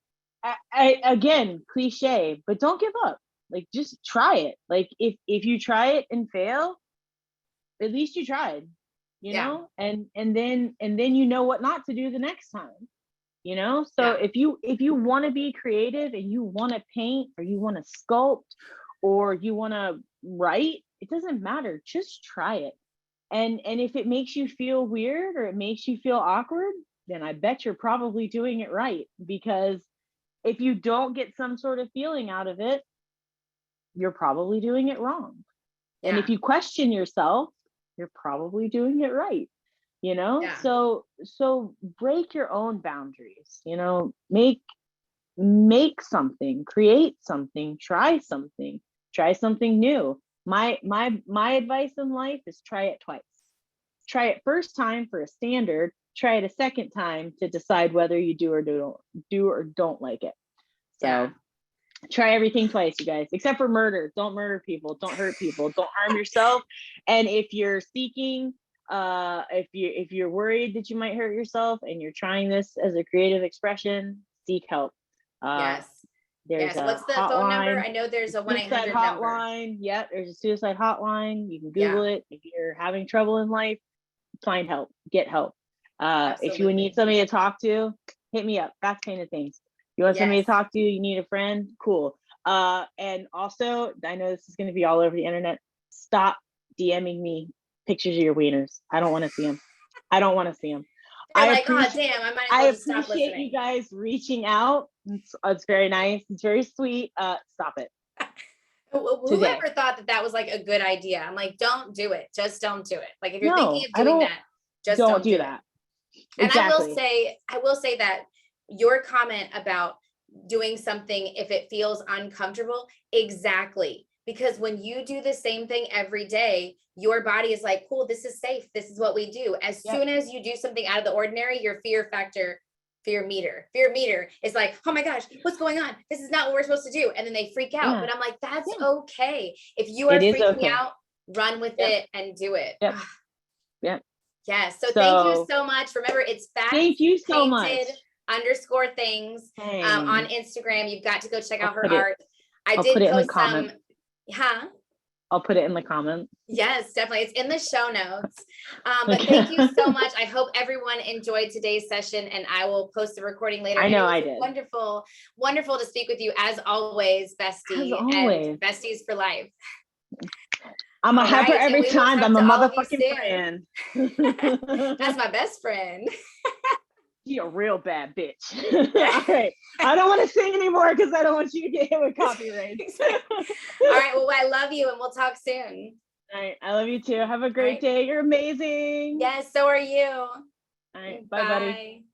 Again, cliche, but don't give up. Like, just try it. Like, if you try it and fail, at least you tried. you Yeah. know, and then you know what not to do the next time, you know. So Yeah. if you want to be creative and you want to paint or you want to sculpt or you want to write, it doesn't matter, just try it. And if it makes you feel weird or it makes you feel awkward, then I bet you're probably doing it right, because if you don't get some sort of feeling out of it, you're probably doing it wrong. And if Yeah. you question yourself, you're probably doing it right, you know. Yeah. So break your own boundaries, you know. Make something, create something, try something new. My advice in life is try it twice. Try it first time for a standard, try it a second time to decide whether you do or don't like it. Yeah. So try everything twice, you guys, except for murder. Don't murder people, don't hurt people, don't harm yourself. And if you're seeking, if you're worried that you might hurt yourself and you're trying this as a creative expression, seek help. Yes. There's Yes. a What's the phone number? hotline, I know there's a suicide 1-800 number. hotline. Yeah, there's a suicide hotline. You can Yeah. Google it. If you're having trouble in life, find help, get help. If you need Absolutely. somebody to talk to, hit me up. Fats Painted Thangs. You want somebody Yes. to talk to, you need a friend, cool. And also, I know this is going to be all over the internet. Stop DMing me pictures of your wieners. I don't want to see them. I don't want to see them. They're I like, oh, appreciate damn, I might as I well just stop appreciate you listening. guys reaching out. It's very nice. It's very sweet. Stop it today. Whoever thought that that was like a good idea? I'm like, don't do it. Just don't do it. Like if you're thinking No, of I doing don't. that, just Don't don't do do it. that. And Exactly. I will say that your comment about doing something if it feels uncomfortable, exactly. Because when you do the same thing every day, your body is like, cool, this is safe. This is what we do. As Yep. soon as you do something out of the ordinary, your fear meter is like, oh my gosh, what's going on? This is not what we're supposed to do. And then they freak out. Yeah. But I'm like, that's Yeah. okay. If you are It is freaking okay. out, run with Yep. it and do it. Yep. Yep. Yes. So thank you so much. Remember, it's Fats Thank you so much. Painted _Things on Instagram. You've got to go check out her art. I'll put did it in the post some. comments. Huh? I'll put it in the comments. Yes, definitely. It's in the show notes. But thank you so much. I hope everyone enjoyed today's session, and I will post the recording later. I know I did. Wonderful, wonderful to speak with you as always, bestie. As always. And besties for life. I'm a hyper every time. I'm a motherfucking friend. That's my best friend. You're a real bad bitch. All right. I don't want to sing anymore because I don't want you to get hit with copyright. All right. Well, I love you and we'll talk soon. All right. I love you too. Have a great day. You're amazing. Yes, so are you. All right. Bye, buddy.